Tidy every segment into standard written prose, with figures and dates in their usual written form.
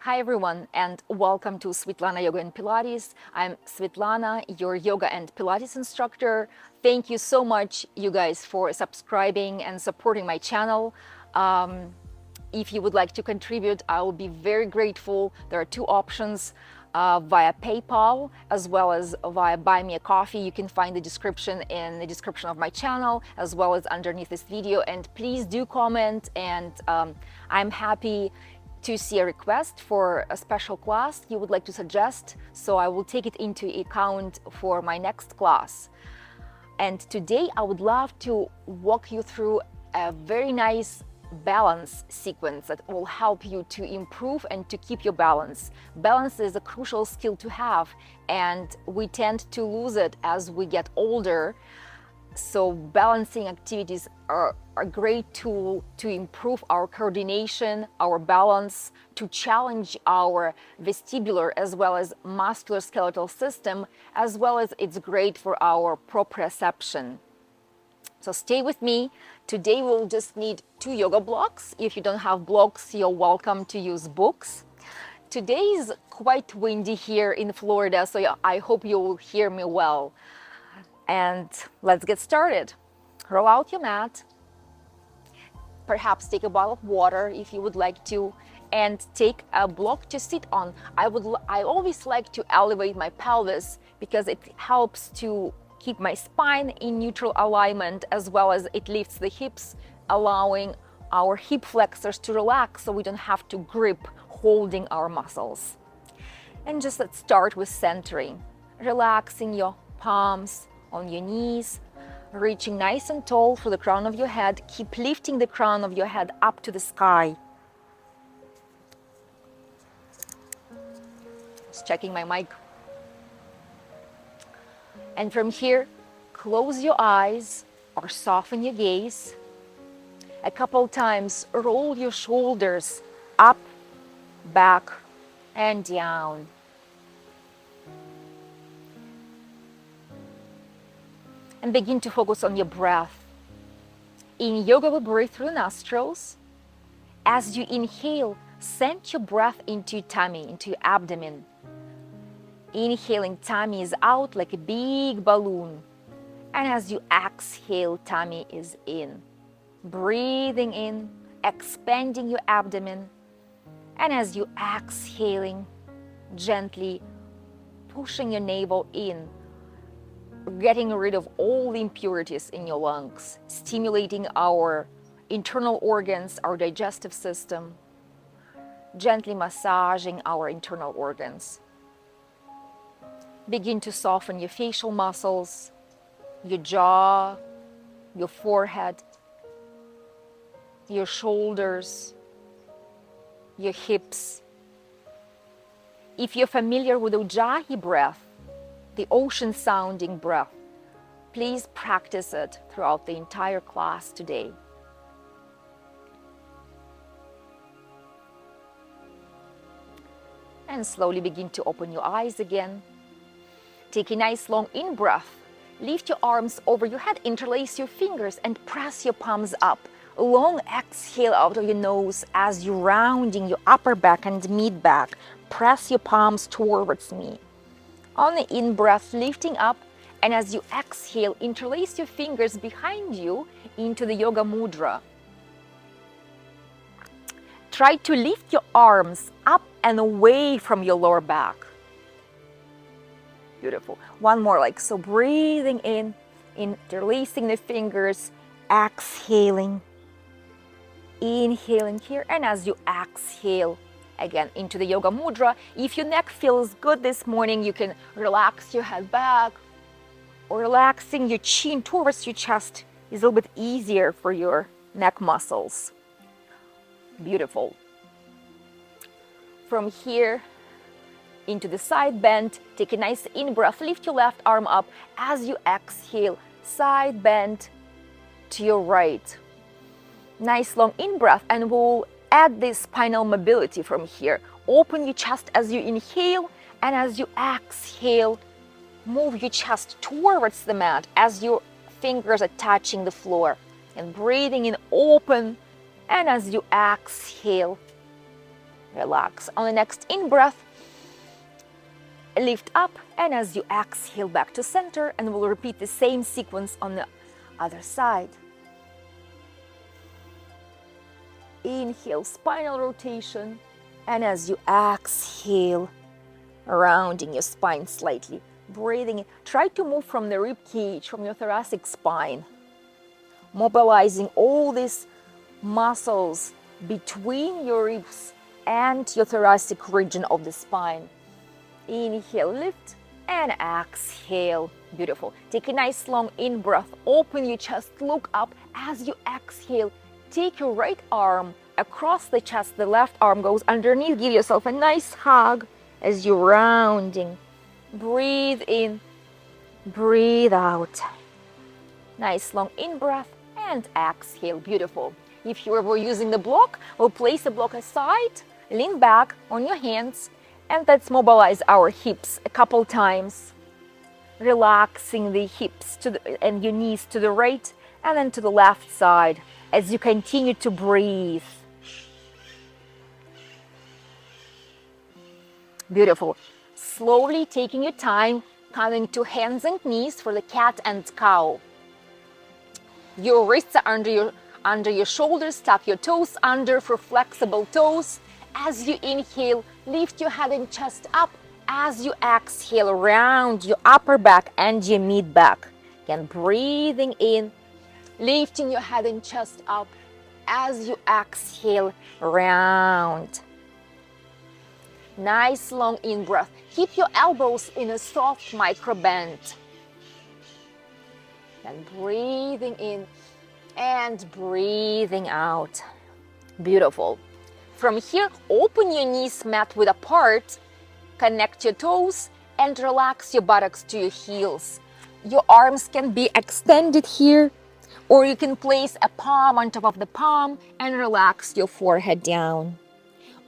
Hi everyone, and welcome to SweetLana Yoga and Pilates. I'm SweetLana, your yoga and Pilates instructor. Thank you so much, you guys, for subscribing and supporting my channel. If you would like to contribute, I will be very grateful. There are two options via PayPal as well as via Buy Me a Coffee. You can find the description in the description of my channel as well as underneath this video. And please do comment, and I'm happy to see a request for a special class you would like to suggest, so I will take it into account for my next class. And today I would love to walk you through a very nice balance sequence that will help you to improve and to keep your balance. Balance is a crucial skill to have, and we tend to lose it as we get older. So balancing activities are a great tool to improve our coordination, our balance, to challenge our vestibular as well as musculoskeletal system, as well as it's great for our proprioception. So stay with me. Today we'll just need 2 yoga blocks. If you don't have blocks, you're welcome to use books. Today is quite windy here in Florida, so I hope you will hear me well. And let's get started. Roll out your mat. Perhaps take a bottle of water if you would like to, and take a block to sit on. I always like to elevate my pelvis because it helps to keep my spine in neutral alignment, as well as it lifts the hips, allowing our hip flexors to relax so we don't have to grip holding our muscles. And just let's start with centering, relaxing your palms on your knees, reaching nice and tall through the crown of your head. Keep lifting the crown of your head up to the sky. Just checking my mic. And from here, close your eyes or soften your gaze. A couple times, roll your shoulders up, back, and down. And begin to focus on your breath. In yoga, we breathe through the nostrils. As you inhale, send your breath into your tummy, into your abdomen. Inhaling, tummy is out like a big balloon. And as you exhale, tummy is in. Breathing in, expanding your abdomen. And as you exhaling, gently pushing your navel in, getting rid of all the impurities in your lungs, stimulating our internal organs, our digestive system, gently massaging our internal organs. Begin to soften your facial muscles, your jaw, your forehead, your shoulders, your hips. If you're familiar with Ujjayi breath, the ocean-sounding breath, please practice it throughout the entire class today. And slowly begin to open your eyes again. Take a nice long in-breath. Lift your arms over your head, interlace your fingers, and press your palms up. Long exhale out of your nose as you're rounding your upper back and mid-back. Press your palms towards me. On the in-breath, lifting up, and as you exhale, interlace your fingers behind you into the yoga mudra. Try to lift your arms up and away from your lower back. Beautiful. One more, like so. Breathing in, interlacing the fingers, exhaling, inhaling here, and as you exhale, again into the yoga mudra. If your neck feels good this morning, you can relax your head back, or relaxing your chin towards your chest is a little bit easier for your neck muscles. Beautiful. From here into the side bend, take a nice in-breath, lift your left arm up. As you exhale, side bend to your right. Nice long in-breath, and we'll add this spinal mobility from here. Open your chest as you inhale, and as you exhale, move your chest towards the mat as your fingers are touching the floor. And breathing in, open, and as you exhale, Relax. On the next in-breath, lift up, and as you exhale back to center, and we'll repeat the same sequence on the other side. Inhale, spinal rotation, and as you exhale, rounding your spine slightly, breathing in. Try to move from the rib cage, from your thoracic spine, mobilizing all these muscles between your ribs and your thoracic region of the spine. Inhale, lift, and exhale. Beautiful. Take a nice long in-breath. Open your chest, look up. As you exhale, take your right arm across the chest. The left arm goes underneath. Give yourself a nice hug as you're rounding. Breathe in, breathe out. Nice long in-breath and exhale. Beautiful. If you were using the block, we'll place the block aside, lean back on your hands, and let's mobilize our hips a couple times. Relaxing the hips and your knees to the right and then to the left side as you continue to breathe. Beautiful. Slowly taking your time, coming to hands and knees for the cat and cow. Your wrists are under your shoulders. Tuck your toes under for flexible toes. As you inhale, lift your head and chest up. As you exhale, round your upper back and your mid back. Again, breathing in, lifting your head and chest up. As you exhale, round. Nice long in-breath. Keep your elbows in a soft micro bend. And breathing in and breathing out. Beautiful. From here, open your knees mat width apart, connect your toes, and relax your buttocks to your heels. Your arms can be extended here, or you can place a palm on top of the palm and relax your forehead down.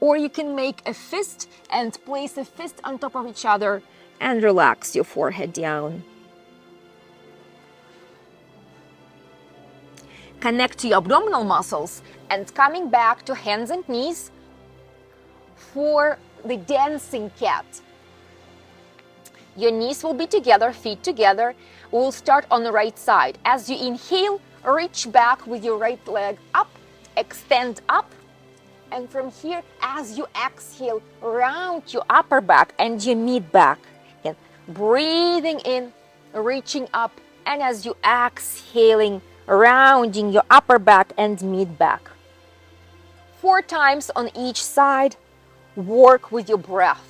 Or you can make a fist and place a fist on top of each other and relax your forehead down. Connect to your abdominal muscles and coming back to hands and knees for the dancing cat. Your knees will be together, feet together. We'll start on the right side. As you inhale, reach back with your right leg up, extend up. And from here, as you exhale, round your upper back and your mid back. Again, breathing in, reaching up. And as you exhaling, rounding your upper back and mid back. 4 times on each side. Work with your breath.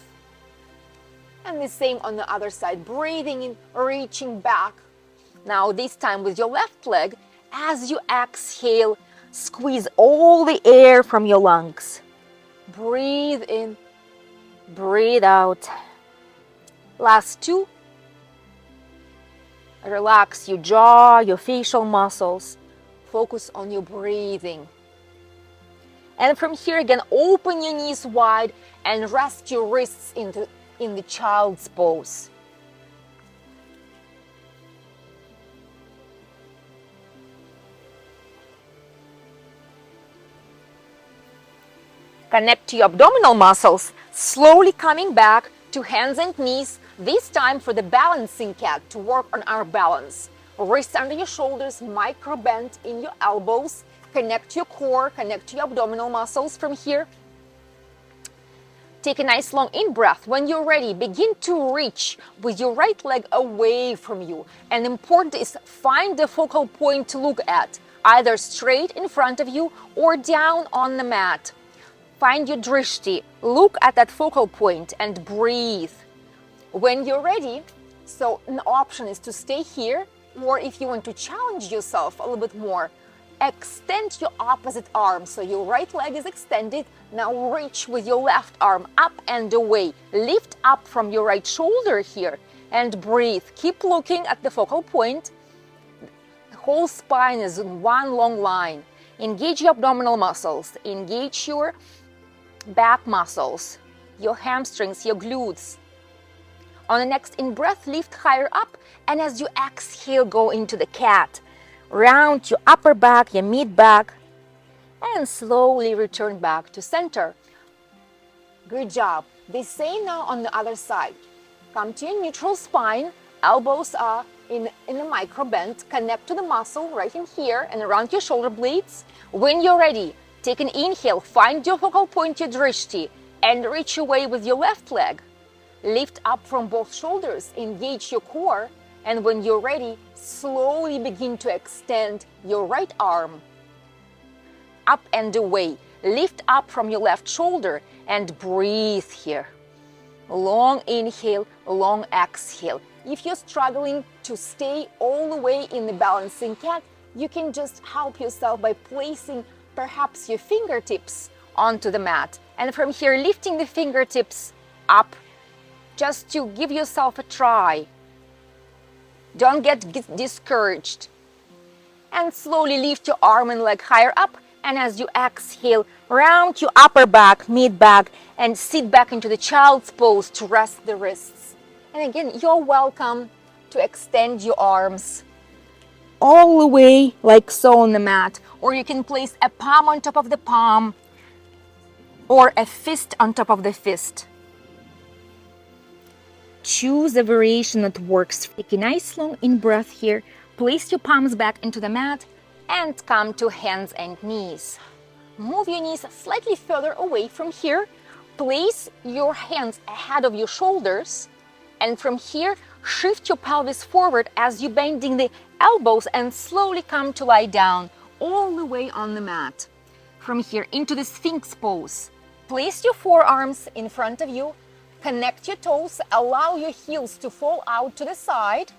And the same on the other side. Breathing in, reaching back. Now this time with your left leg. As you exhale, squeeze all the air from your lungs. Breathe in, breathe out. Last 2. Relax your jaw, your facial muscles. Focus on your breathing. And from here again, open your knees wide and rest your wrists in the child's pose. Connect to your abdominal muscles, slowly coming back to hands and knees, this time for the balancing cat, to work on our balance. Wrists under your shoulders, micro bend in your elbows, connect to your core, connect to your abdominal muscles from here. Take a nice long in-breath. When you're ready, begin to reach with your right leg away from you. And important is find the focal point to look at, either straight in front of you or down on the mat. Find your drishti, look at that focal point and breathe. When you're ready, so an option is to stay here, or if you want to challenge yourself a little bit more, extend your opposite arm. So your right leg is extended. Now reach with your left arm up and away. Lift up from your right shoulder here and breathe. Keep looking at the focal point. The whole spine is in one long line. Engage your abdominal muscles. Engage your back muscles, your hamstrings, your glutes. On the next in-breath, lift higher up, and as you exhale, go into the cat. Round your upper back, your mid back, and slowly return back to center. Good job. The same now on the other side. Come to your neutral spine. Elbows are in a micro bend. Connect to the muscle right in here and around your shoulder blades. When you're ready, take an inhale. Find your focal point, your drishti, and reach away with your left leg. Lift up from both shoulders. Engage your core. And when you're ready, slowly begin to extend your right arm. Up and away. Lift up from your left shoulder and breathe here. Long inhale, long exhale. If you're struggling to stay all the way in the balancing cat, you can just help yourself by placing perhaps your fingertips onto the mat. And from here, lifting the fingertips up just to give yourself a try. Don't get discouraged. And slowly lift your arm and leg higher up. And as you exhale, round your upper back, mid back, and sit back into the child's pose to rest the wrists. And again, you're welcome to extend your arms all the way like so on the mat. Or you can place a palm on top of the palm or a fist on top of the fist. Choose a variation that works. Take a nice long in-breath here. Place your palms back into the mat and come to hands and knees. Move your knees slightly further away from here. Place your hands ahead of your shoulders. And from here, shift your pelvis forward as you're bending the elbows and slowly come to lie down all the way on the mat. From here into the Sphinx pose. Place your forearms in front of you. Connect your toes. Allow your heels to fall out to the side.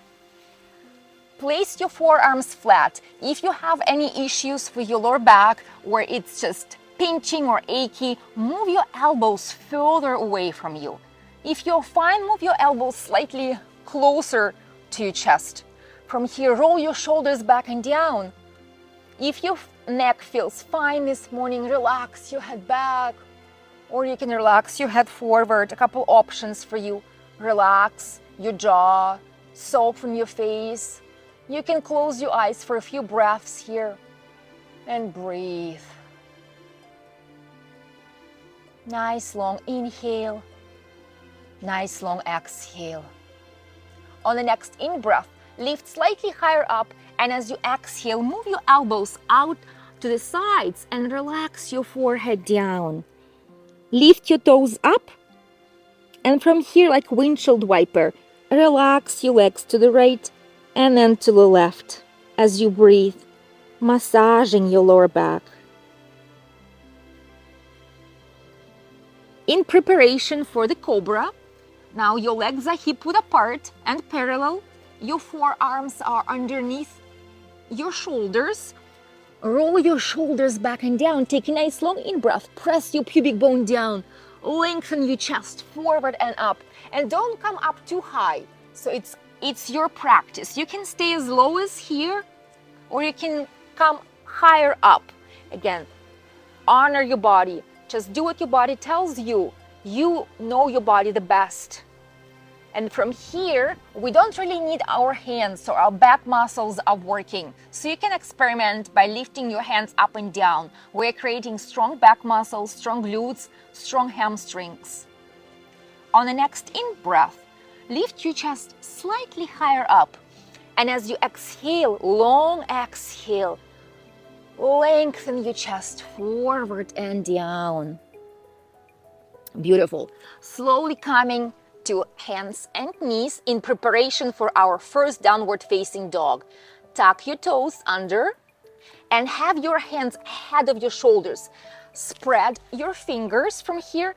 Place your forearms flat. If you have any issues with your lower back or it's just pinching or achy, move your elbows further away from you. If you're fine, move your elbows slightly closer to your chest. From here, roll your shoulders back and down. If your neck feels fine this morning, relax your head back, or you can relax your head forward. A couple options for you. Relax your jaw, soften your face. You can close your eyes for a few breaths here and breathe. Nice long inhale, nice long exhale. On the next in-breath, lift slightly higher up, and as you exhale, move your elbows out to the sides and relax your forehead down. Lift your toes up, and from here, like windshield wiper, relax your legs to the right and then to the left as you breathe, massaging your lower back. In preparation for the cobra, now your legs are hip-width apart and parallel. Your forearms are underneath your shoulders. Roll your shoulders back and down. Take a nice long in-breath. Press your pubic bone down. Lengthen your chest forward and up. And don't come up too high. So it's your practice. You can stay as low as here, or you can come higher up. Again, honor your body. Just do what your body tells you. You know your body the best. And from here, we don't really need our hands, so our back muscles are working. So you can experiment by lifting your hands up and down. We're creating strong back muscles, strong glutes, strong hamstrings. On the next in-breath, lift your chest slightly higher up. And as you exhale, long exhale, lengthen your chest forward and down. Beautiful. Slowly coming to hands and knees in preparation for our first downward facing dog. Tuck your toes under and have your hands ahead of your shoulders. Spread your fingers from here.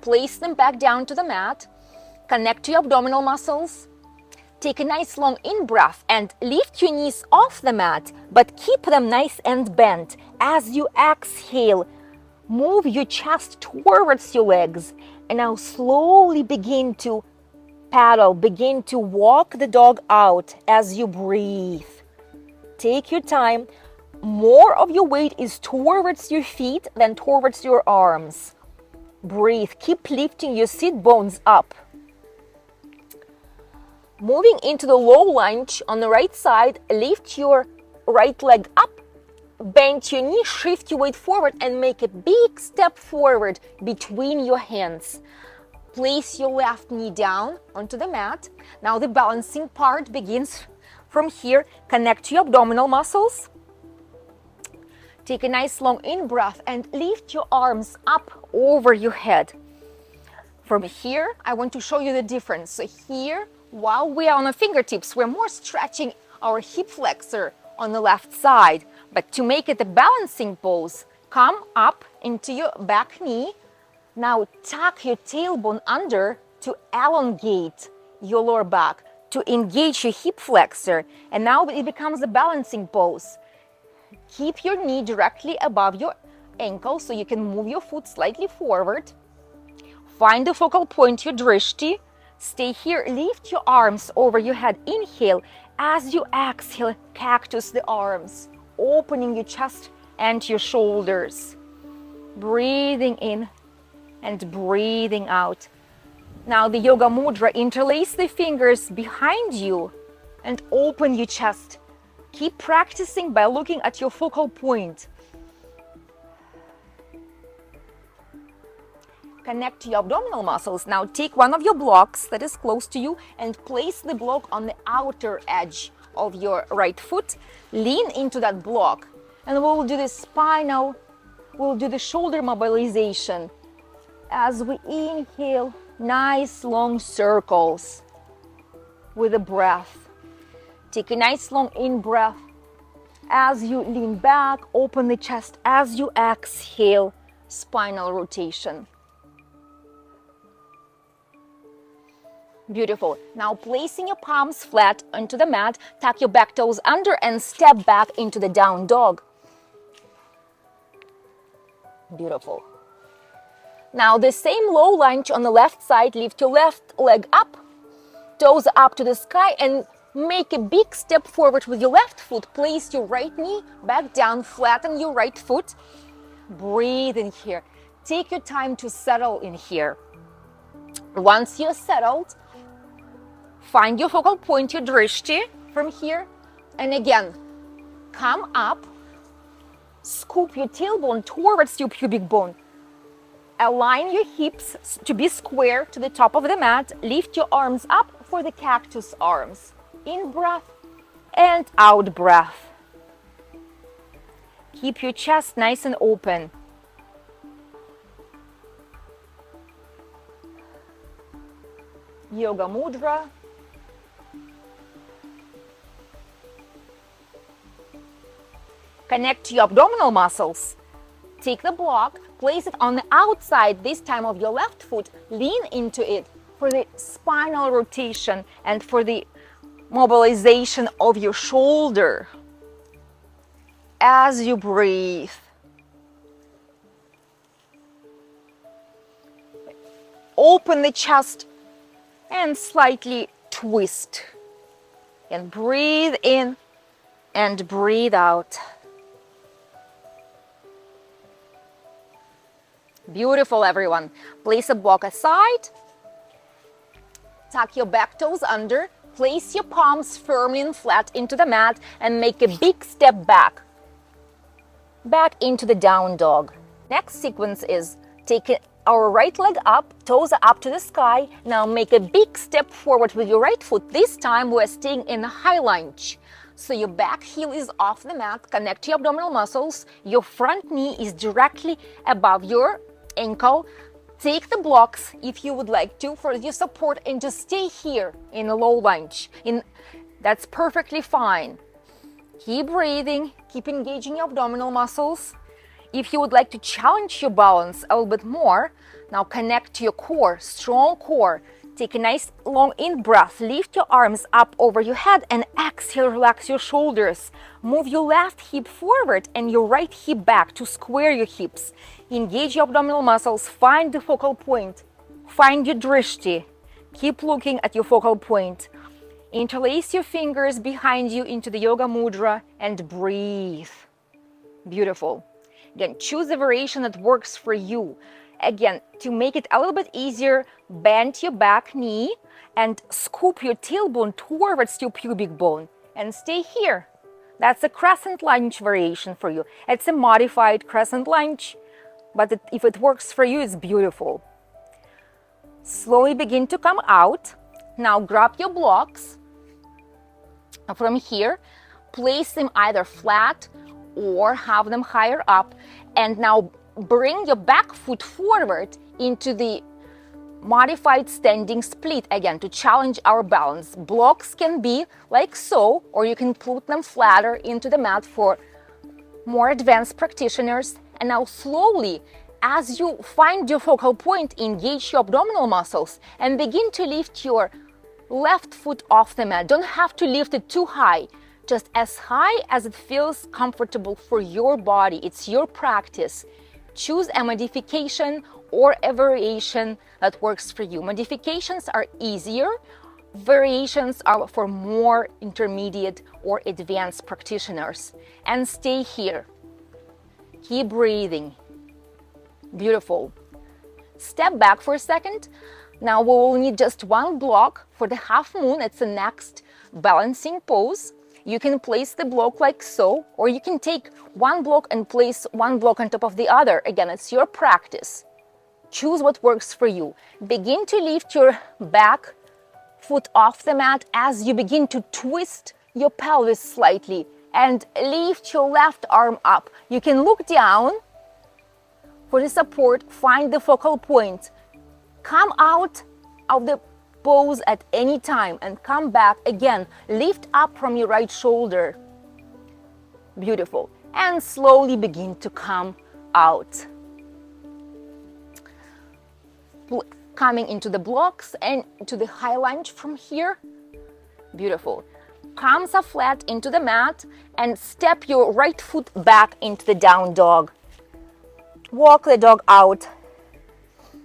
Place them back down to the mat. Connect to your abdominal muscles. Take a nice long in-breath and lift your knees off the mat, but keep them nice and bent. As you exhale, move your chest towards your legs. And now slowly begin to paddle, begin to walk the dog out as you breathe. Take your time. More of your weight is towards your feet than towards your arms. Breathe. Keep lifting your sit bones up. Moving into the low lunge on the right side, lift your right leg up bend your knee, shift your weight forward, and make a big step forward between your hands. Place your left knee down onto the mat. Now the balancing part begins from here. Connect to your abdominal muscles. Take a nice long in-breath and lift your arms up over your head. From here, I want to show you the difference. So here, while we are on our fingertips, we're more stretching our hip flexor on the left side. But to make it a balancing pose, come up into your back knee. Now tuck your tailbone under to elongate your lower back, to engage your hip flexor. And now it becomes a balancing pose. Keep your knee directly above your ankle so you can move your foot slightly forward. Find the focal point, your drishti. Stay here, lift your arms over your head. Inhale. As you exhale, cactus the arms, opening your chest and your shoulders. Breathing in and breathing out. Now the yoga mudra, interlace the fingers behind you and open your chest. Keep practicing by looking at your focal point. Connect to your abdominal muscles. Now take one of your blocks that is close to you and place the block on the outer edge of your right foot. Lean into that block and we'll do the shoulder mobilization. As we inhale, nice long circles with a breath. Take a nice long in-breath. As you lean back, open the chest. As you exhale, spinal rotation. Beautiful. Now placing your palms flat onto the mat, tuck your back toes under and step back into the down dog. Beautiful. Now the same low lunge on the left side, lift your left leg up, toes up to the sky and make a big step forward with your left foot. Place your right knee back down, flatten your right foot. Breathe in here. Take your time to settle in here. Once you're settled, find your focal point, your drishti from here. And again, come up, scoop your tailbone towards your pubic bone. Align your hips to be square to the top of the mat. Lift your arms up for the cactus arms. In breath and out breath. Keep your chest nice and open. Yoga mudra. Connect to your abdominal muscles. Take the block, place it on the outside, this time of your left foot. Lean into it for the spinal rotation and for the mobilization of your shoulder. As you breathe. Open the chest and slightly twist. And breathe in and breathe out. Beautiful, everyone. Place a block aside. Tuck your back toes under. Place your palms firmly and flat into the mat and make a big step back. Back into the down dog. Next sequence is take our right leg up, toes are up to the sky. Now make a big step forward with your right foot. This time we're staying in a high lunge. So your back heel is off the mat. Connect to your abdominal muscles. Your front knee is directly above your ankle. Take the blocks if you would like to for your support and just stay here in a low lunge. That's perfectly fine. Keep breathing, keep engaging your abdominal muscles. If you would like to challenge your balance a little bit more, now connect to your core, strong core. Take a nice long in-breath, lift your arms up over your head and exhale, relax your shoulders. Move your left hip forward and your right hip back to square your hips. Engage your abdominal muscles, find the focal point, find your drishti. Keep looking at your focal point. Interlace your fingers behind you into the yoga mudra and breathe. Beautiful. Again, choose a variation that works for you. Again, to make it a little bit easier, bend your back knee and scoop your tailbone towards your pubic bone and stay here. That's a crescent lunge variation for you. It's a modified crescent lunge, but if it works for you, it's beautiful. Slowly begin to come out. Now grab your blocks from here, place them either flat or have them higher up, and now bring your back foot forward into the modified standing split again to challenge our balance. Blocks can be like so, or you can put them flatter into the mat for more advanced practitioners. And now slowly, as you find your focal point, engage your abdominal muscles and begin to lift your left foot off the mat. Don't have to lift it too high, just as high as it feels comfortable for your body. It's your practice. Choose a modification or a variation that works for you. Modifications are easier. Variations are for more intermediate or advanced practitioners. And stay here. Keep breathing. Beautiful. Step back for a second. Now we will need just one block for the half moon. It's the next balancing pose. You can place the block like so, or you can take one block and place one block on top of the other. Again, it's your practice. Choose what works for you. Begin to lift your back foot off the mat as you begin to twist your pelvis slightly and lift your left arm up. You can look down for the support, find the focal point. Come out of the pose at any time and come back again. Lift up from your right shoulder. Beautiful. And slowly begin to come out. Coming into the blocks and to the high lunge from here. Beautiful. Palms are flat into the mat and step your right foot back into the down dog. Walk the dog out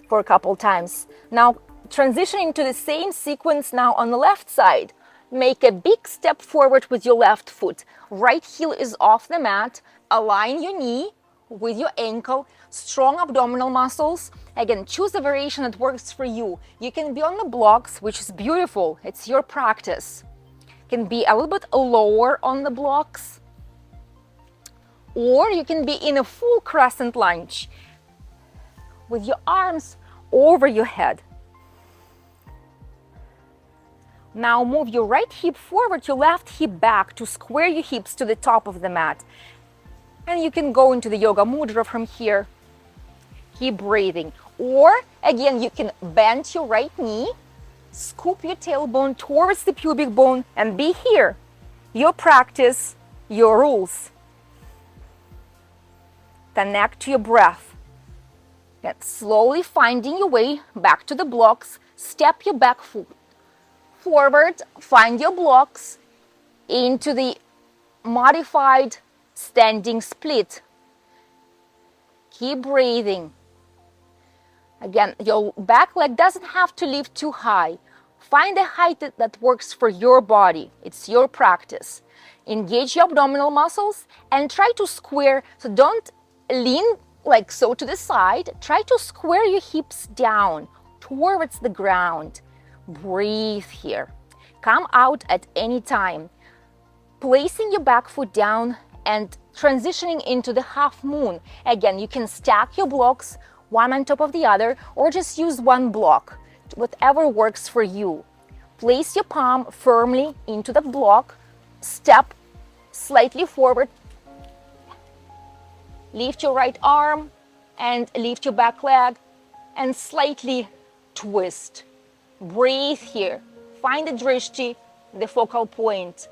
for a couple times. Now transitioning to the same sequence now on the left side. Make a big step forward with your left foot. Right heel is off the mat. Align your knee with your ankle. Strong abdominal muscles. Again, choose a variation that works for you. You can be on the blocks, which is beautiful. It's your practice. Can be a little bit lower on the blocks. Or you can be in a full crescent lunge with your arms over your head. Now move your right hip forward, your left hip back to square your hips to the top of the mat. And you can go into the yoga mudra from here. Keep breathing. Or again, you can bend your right knee, scoop your tailbone towards the pubic bone and be here. Your practice, your rules. Connect to your breath. And slowly finding your way back to the blocks. Step your back foot forward, find your blocks into the modified standing split. Keep breathing. Again, your back leg doesn't have to lift too high. Find a height that works for your body. It's your practice. Engage your abdominal muscles and try to square. So don't lean like so to the side. Try to square your hips down towards the ground. Breathe here. Come out at any time. Placing your back foot down and transitioning into the half moon. Again, you can stack your blocks one on top of the other or just use one block, whatever works for you. Place your palm firmly into the block. Step slightly forward. Lift your right arm and lift your back leg and slightly twist. Breathe here. Find the drishti, the focal point.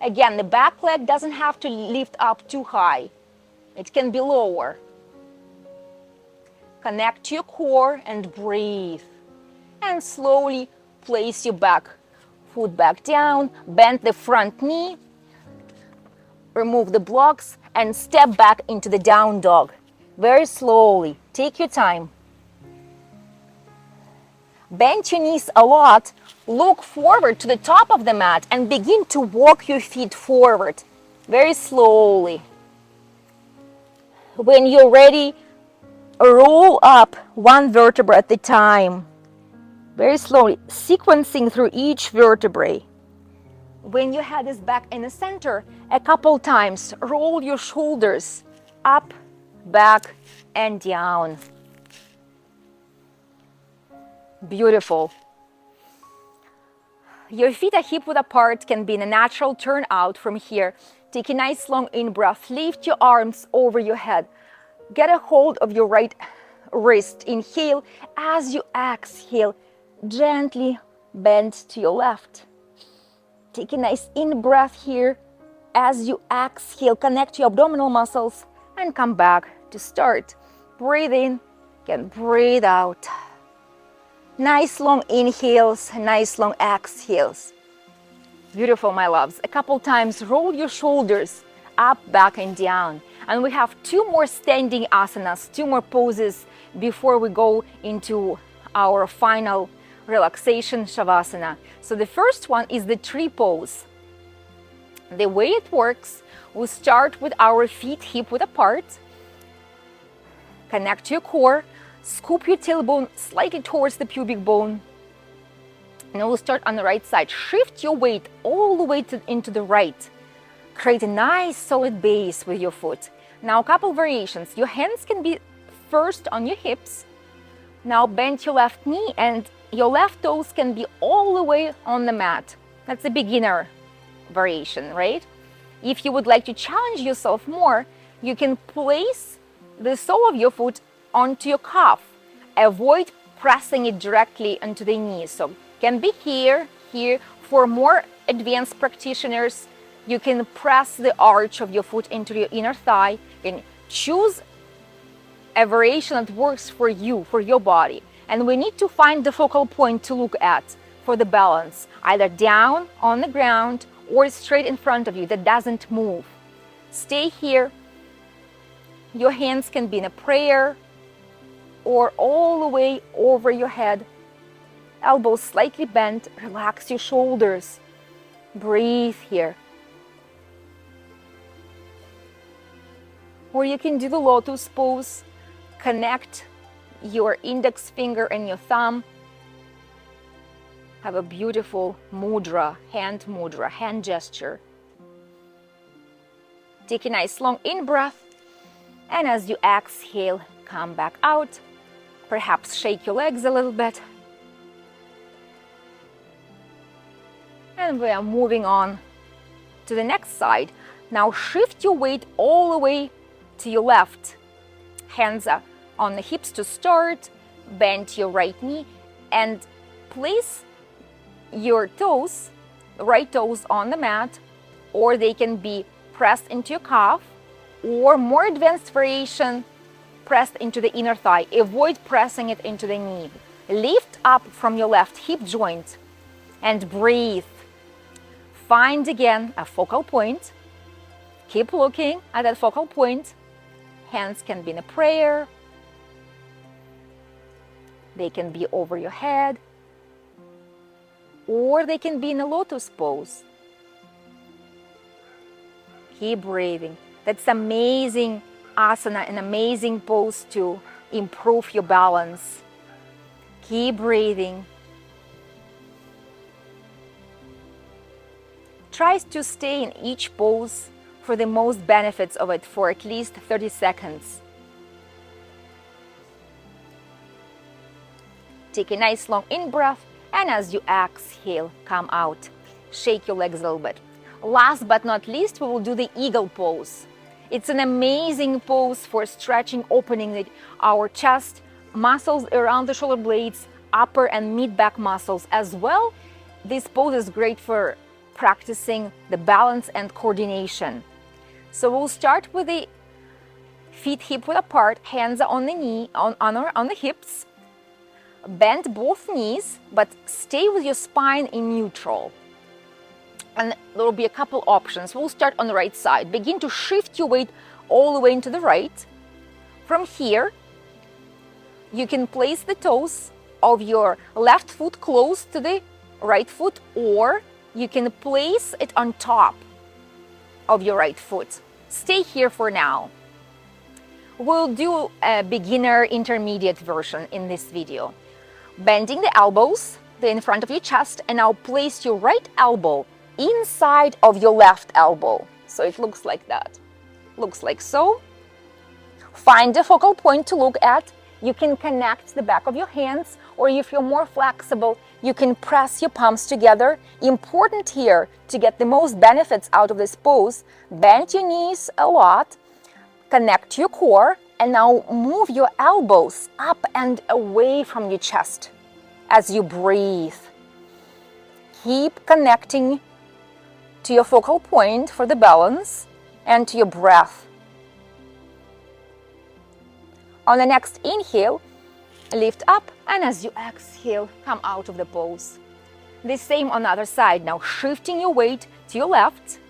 Again, the back leg doesn't have to lift up too high. It can be lower. Connect to your core and breathe. And slowly place your back foot back down. Bend the front knee. Remove the blocks and step back into the down dog. Very slowly. Take your time. Bend your knees a lot. Look forward to the top of the mat and begin to walk your feet forward very slowly. When you're ready, roll up one vertebra at a time. Very slowly, sequencing through each vertebrae. When your head is back in the center, a couple times, roll your shoulders up, back, and down. Beautiful. Your feet are hip-width apart, can be in a natural turn out from here. Take a nice long in-breath. Lift your arms over your head. Get a hold of your right wrist. Inhale. As you exhale, gently bend to your left. Take a nice in-breath here. As you exhale, connect your abdominal muscles and come back to start. Breathe in and breathe out. Nice long inhales, nice long exhales. Beautiful, my loves. A couple times, roll your shoulders up, back, and down. And we have 2 more standing asanas, 2 more poses before we go into our final relaxation shavasana. So the first one is the tree pose. The way it works, we start with our feet hip-width apart. Connect to your core. Scoop your tailbone slightly towards the pubic bone. And we'll start on the right side. Shift your weight all the way into the right. Create a nice solid base with your foot. Now a couple variations. Your hands can be first on your hips. Now bend your left knee and your left toes can be all the way on the mat. That's a beginner variation, right? If you would like to challenge yourself more, you can place the sole of your foot onto your calf. Avoid pressing it directly onto the knee. So can be here. For more advanced practitioners, you can press the arch of your foot into your inner thigh and choose a variation that works for you, for your body. And we need to find the focal point to look at for the balance, either down on the ground or straight in front of you that doesn't move. Stay here. Your hands can be in a prayer or all the way over your head. Elbows slightly bent. Relax your shoulders. Breathe here. Or you can do the lotus pose. Connect your index finger and your thumb. Have a beautiful mudra, hand gesture. Take a nice long in-breath. And as you exhale, come back out. Perhaps shake your legs a little bit. And we are moving on to the next side. Now shift your weight all the way to your left. Hands are on the hips to start. Bend your right knee and place your toes, right toes on the mat, or they can be pressed into your calf, or more advanced variation, pressed into the inner thigh. Avoid pressing it into the knee. Lift up from your left hip joint and breathe. Find again a focal point. Keep looking at that focal point. Hands can be in a prayer. They can be over your head. Or they can be in a lotus pose. Keep breathing. That's amazing asana, an amazing pose to improve your balance. Keep breathing. Try to stay in each pose for the most benefits of it for at least 30 seconds. Take a nice long in-breath, and as you exhale, come out. Shake your legs a little bit. Last but not least, we will do the eagle pose. It's an amazing pose for stretching, opening our chest, muscles around the shoulder blades, upper and mid-back muscles as well. This pose is great for practicing the balance and coordination. So we'll start with the feet hip-width apart, hands on the knee, on the hips. Bend both knees, but stay with your spine in neutral. And there will be a couple options. We'll start on the right side. Begin to shift your weight all the way into the right. From here, you can place the toes of your left foot close to the right foot, or you can place it on top of your right foot. Stay here for now. We'll do a beginner intermediate version in this video. Bending the elbows in front of your chest, and now place your right elbow inside of your left elbow. So it looks like that. Looks like so. Find a focal point to look at. You can connect the back of your hands, or if you're more flexible, you can press your palms together. Important here to get the most benefits out of this pose, bend your knees a lot, connect your core, and now move your elbows up and away from your chest as you breathe. Keep connecting to your focal point for the balance and to your breath. On the next inhale, lift up, and as you exhale, come out of the pose. The same on the other side. Now shifting your weight to your left.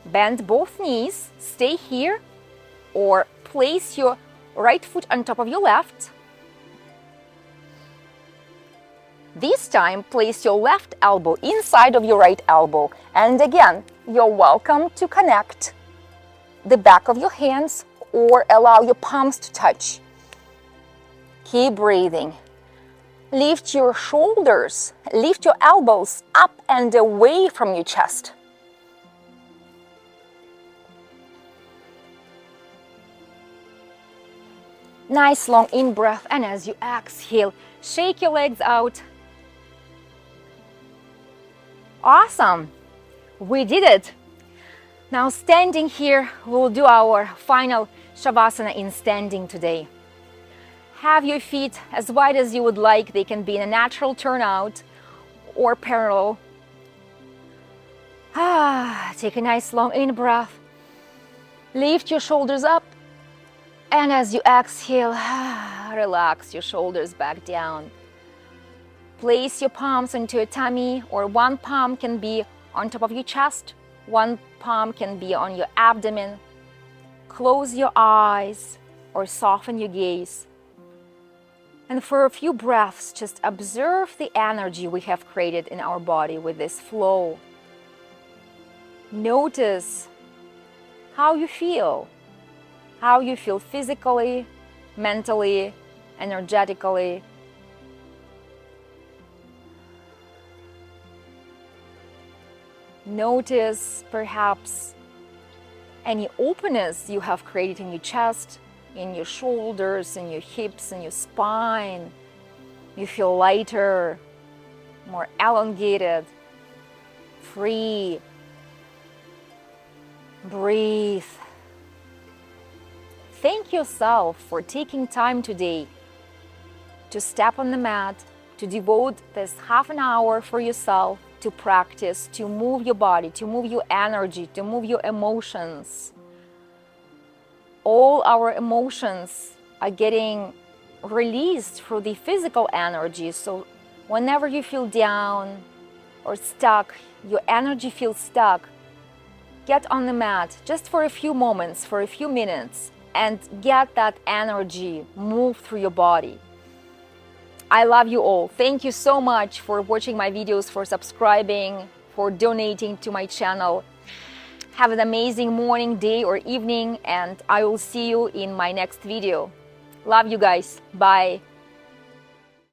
Bend both knees, stay here, or place your right foot on top of your left. This time, place your left elbow inside of your right elbow. And again, you're welcome to connect the back of your hands or allow your palms to touch. Keep breathing. Lift your shoulders, lift your elbows up and away from your chest. Nice long in-breath, and as you exhale, shake your legs out. Awesome! We did it! Now standing here, we'll do our final Shavasana in standing today. Have your feet as wide as you would like. They can be in a natural turnout or parallel. Take a nice long in-breath. Lift your shoulders up. And as you exhale, relax your shoulders back down. Place your palms into your tummy, or one palm can be on top of your chest. One palm can be on your abdomen. Close your eyes or soften your gaze. And for a few breaths, just observe the energy we have created in our body with this flow. Notice how you feel physically, mentally, energetically. Notice perhaps any openness you have created in your chest, in your shoulders, in your hips, in your spine. You feel lighter, more elongated, free. Breathe. Thank yourself for taking time today to step on the mat, to devote this half an hour for yourself, to practice, to move your body, to move your energy, to move your emotions. All our emotions are getting released through the physical energy. So whenever you feel down or stuck, your energy feels stuck, get on the mat just for a few moments, for a few minutes, and get that energy move through your body. I love you all. Thank you so much for watching my videos, for subscribing, for donating to my channel. Have an amazing morning, day, or evening, and I will see you in my next video. Love you guys. Bye.